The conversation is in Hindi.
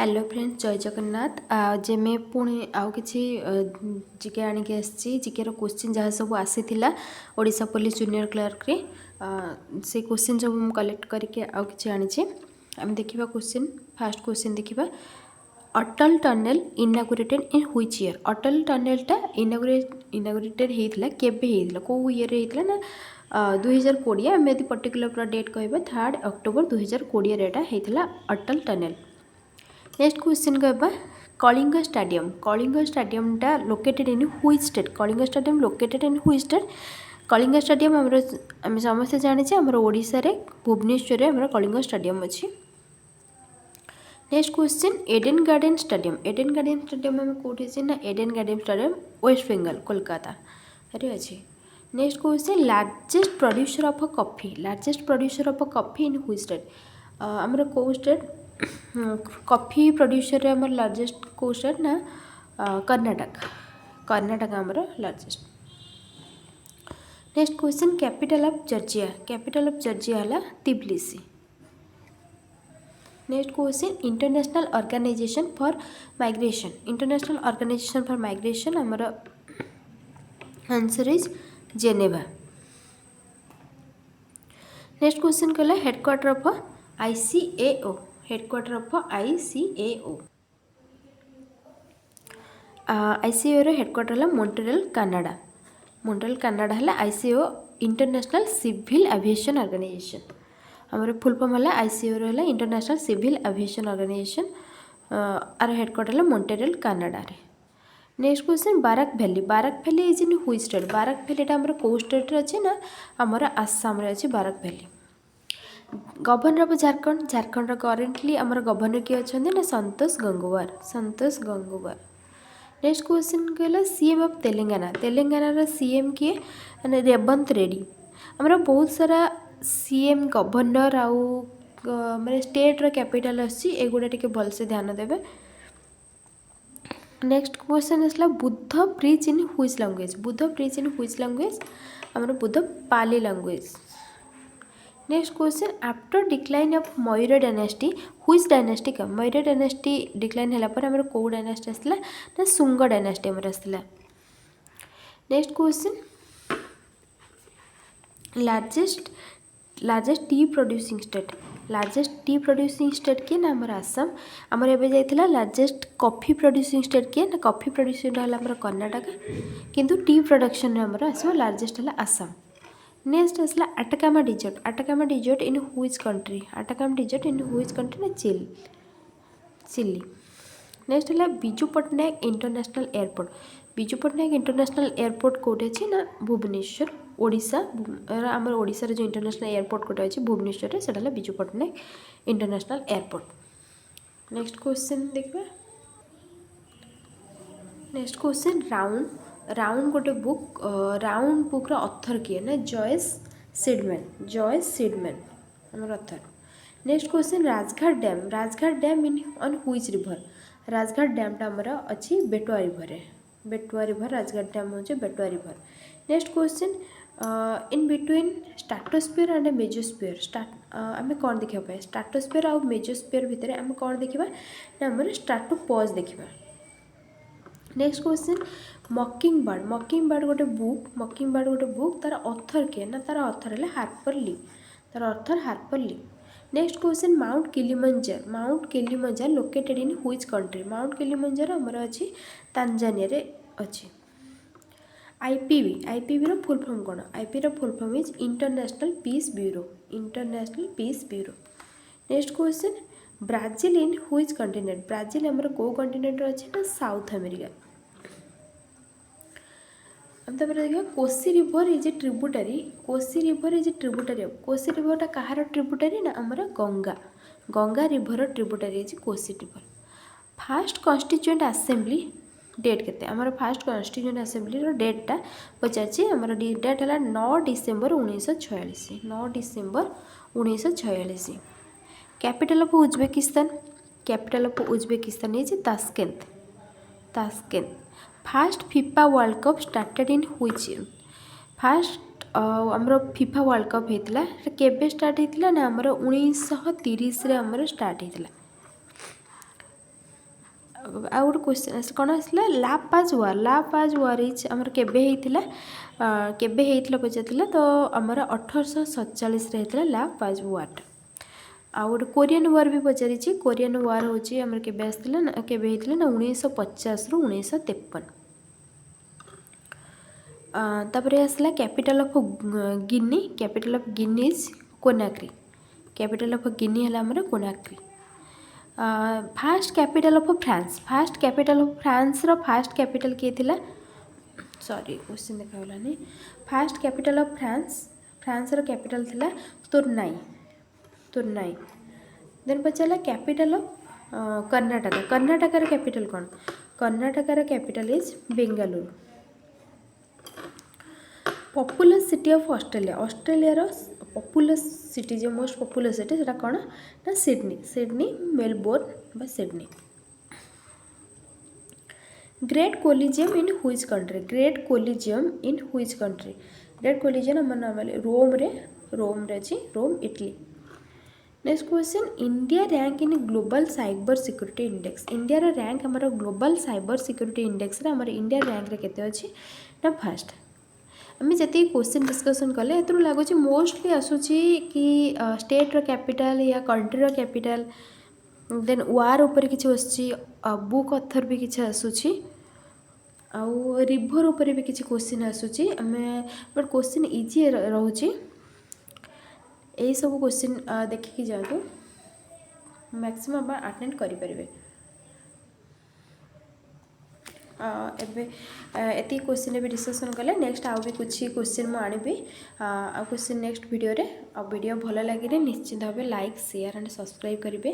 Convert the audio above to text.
हेलो फ्रेंड्स, जय जगन्नाथ। जे मैं पुणी आउ कि जिके आणिक आसी जिके क्वेश्चन जहाँ सब आसी ओडिशा पुलिस जूनियर क्लर्क रे से क्वेश्चन सब मुझे कलेक्ट करके आउ कि आनी आम देखा क्वेश्चन। फास्ट क्वेश्चन देखा, Atal tunnel inaugurated in which year. Atal टनेलटा इनागुरेटेड होता केवे कौ ईयर होता ना 2020। आम यदि पर्टिकुलर पूरा डेट कह 3 अक्टोबर 2020 होता अटल टनेल। नेक्स्ट क्वेश्चन कहबा, कलिंग स्टेडियमटा located in which state. Kalinga stadium located in which state. Kalinga stadium आम समस्त जाने आमर ओडिशा रे भुवनेश्वर आमर कलिंग स्टेडियम अच्छी। Next question, Eden Garden stadium आम कौटी ना Eden Garden stadium West Bengal Kolkata रे अच्छी। Next question, largest producer of coffee in which state. आमर कौ स्टेट कॉफी प्रोड्यूसर आमर लार्जेस्ट कौ स्टेट ना कर्नाटक आमर largest. Next question, capital of Georgia है Tbilisi. Next question, international organisation for migration आमर answer is Geneva. Next question कहला, हेडक्वार्टर ऑफ ICAO। ICAO रो हेडक्वार्टर है मॉन्ट्रियल कनाडा है ICAO international civil aviation organisation. आमर फुल फॉर्म है ICAO रो है इंटरनेशनल सिविल एविएशन ऑर्गेनाइजेशन। आर हेडक्वार्टर है मॉन्ट्रियल कनाडा रे। Next question, Barak valley is in which state. Barak वैलीटा आमर को स्टेट रे अच्छे ना आमर आसाम रे अच्छे Barak valley. Governor of Jharkhand currently आमर गवर्नर किए अच्छा ना संतोष गंगवार। नेक्स्ट क्वेश्चन कहला, सीएम ऑफ तेलंगाना सीएम किए रेवंत रेड्डी। आमर बहुत सारा सीएम गवर्नर आउ माने स्टेट रो कैपिटल एगुड़ा टिके भलसे ध्यान देवे। नेक्स्ट क्वेश्चन आसला, Buddha preach in which language. आमर Buddha Pali language. Next question, after decline of Maurya dynasty which dynasty come. Maurya dynasty decline होला पर हमर को डायनेस्टी आसला ना सुंग डायनेस्टी हमर आसला। Next question, largest T producing state किए ना हमर आसाम। हमर एबे जाइथिला लार्जेस्ट कॉफी प्रोड्यूसिंग स्टेट किए ना कॉफी प्रोड्यूसिंग होला हमर कर्नाटक, किंतु टी प्रोडक्शन हमर आसो लार्जेस्ट होला आसाम। नेक्स्ट आसला Atacama desert in which country ना चिली। नेक्स्ट है बिजू पट्टनायक इंटरनेशनल एयरपोर्ट कौटे अच्छी ना भुवनेश्वर ओडिशा। आमर ओडिशा जो इंटरनेशनल एयरपोर्ट कौटे अच्छी भुवनेश्वर से Biju Patnaik international airport. Next question देखा, नेक्स्ट क्वेश्चन, राउंड गोटे बुक ऑथर किए ना जॉयस सीडमैन आमर author. Next question, Rajghat dam in on which river. Rajghat डैमटा आमर अच्छी बेटुआ रिवर राजघाट डैम होचे Betwa river. Next question, in between stratosphere and mesosphere आम कौन देखा स्ट्राटोस्फीयर आउ मेजोस्फीयर भितर आम कौन देखा ना आमर स्ट्राटोपॉज देखा। नेक्स्ट क्वेश्चन, मकिंग बर्ड गोटे बुक तार ऑथर किए ना तार ऑथर है Harper Lee. Next question, mount Kilimanjaro located in which country. Mount Kilimanjaro आमर अच्छी तांजानिया रे अच्छी। आईपीबी रो फुल फॉर्म कौन। आईपी रो full form is international peace bureau. Next question, Brazil in which continent. Brazil आमर को कंटिनेंट अच्छे ना साउथ अमेरिका। देखिए Kosi river is a tributary Kosi रिवरटा कहार ट्रिब्यूटरी ना आमर Ganga river tributary is Kosi river. First constituent assembly date केते आमर फास्ट कॉन्स्टिट्यूएंट असेंबली रो डेटटा पचार आमर डेट है 9 December 1946। Capital of Uzbekistan is Tashkent. First FIFA world cup started in which year. First आमर फीफा वर्ल्ड कप होता केबे स्टार्ट होता ना आमर 1930 रे आमर स्टार्ट होता। आ गोटे क्वेश्चन कौन आसला लापाज वार इज आमर केबे हेइथिला पचारथिला तो आमर 1847 लापाज वार। आ गोटे कोरियन वार भी पचारि कोरियन वार होची आमर केबे आसथिला केबे हेइथिला ना 1950 रु 1953। तापरे आसला capital of Guinea is Conakry. Capital of Guinea है आमर Conakry. First capital of France रो फास्ट कैपिटल किए थिला सॉरी क्वेश्चन देखागलानी। फास्ट कैपिटल ऑफ फ्रांस रो कैपिटल थिला तुर्नाई। देन पचारा कैपिटल ऑफ कर्नाटका रो कैपिटल कौन? कर्नाटका रो capital is Bengaluru. Populous city of Australia रो पॉपुलस सिटी जो मोस्ट पॉपुलस सिटी सेटा कौन ना सिडनी मेलबोर्न बा Sydney. Great Colosseum in which country? Great Colosseum हम रोम रे अछि Rome Italy. Next question India rank in global cyber security index. India रो रैंक हमर ग्लोबल साइबर सिक्योरिटी इंडेक्स रे हमर इंडिया रैंक रे केते अछि ना फर्स्ट। आम जी क्वेश्चन डिस्कसन कले ए लगुच मोस्टली आसूची कि स्टेट रो कैपिटल या कंट्री रो कैपिटल देन वार ऊपर किसी आसूची बुक ऑथर भी किसी आसूची आउ रिवर ऊपर भी किसी क्वेश्चन आसूची आमे बट क्वेश्चन इजी रोची यही सब क्वेश्चन देखिकी जातु मैक्सिमम अटेंड करि परिबे। एबे एति क्वेश्चन भी डिस्कसन कले नेक्स्ट आउ भी कुछ क्वेश्चन मु आनिबी आ क्वेश्चन नेक्स्ट वीडियो रे। आ वीडियो भल लगे निश्चित भाव लाइक शेयर एंड सब्सक्राइब करेंगे।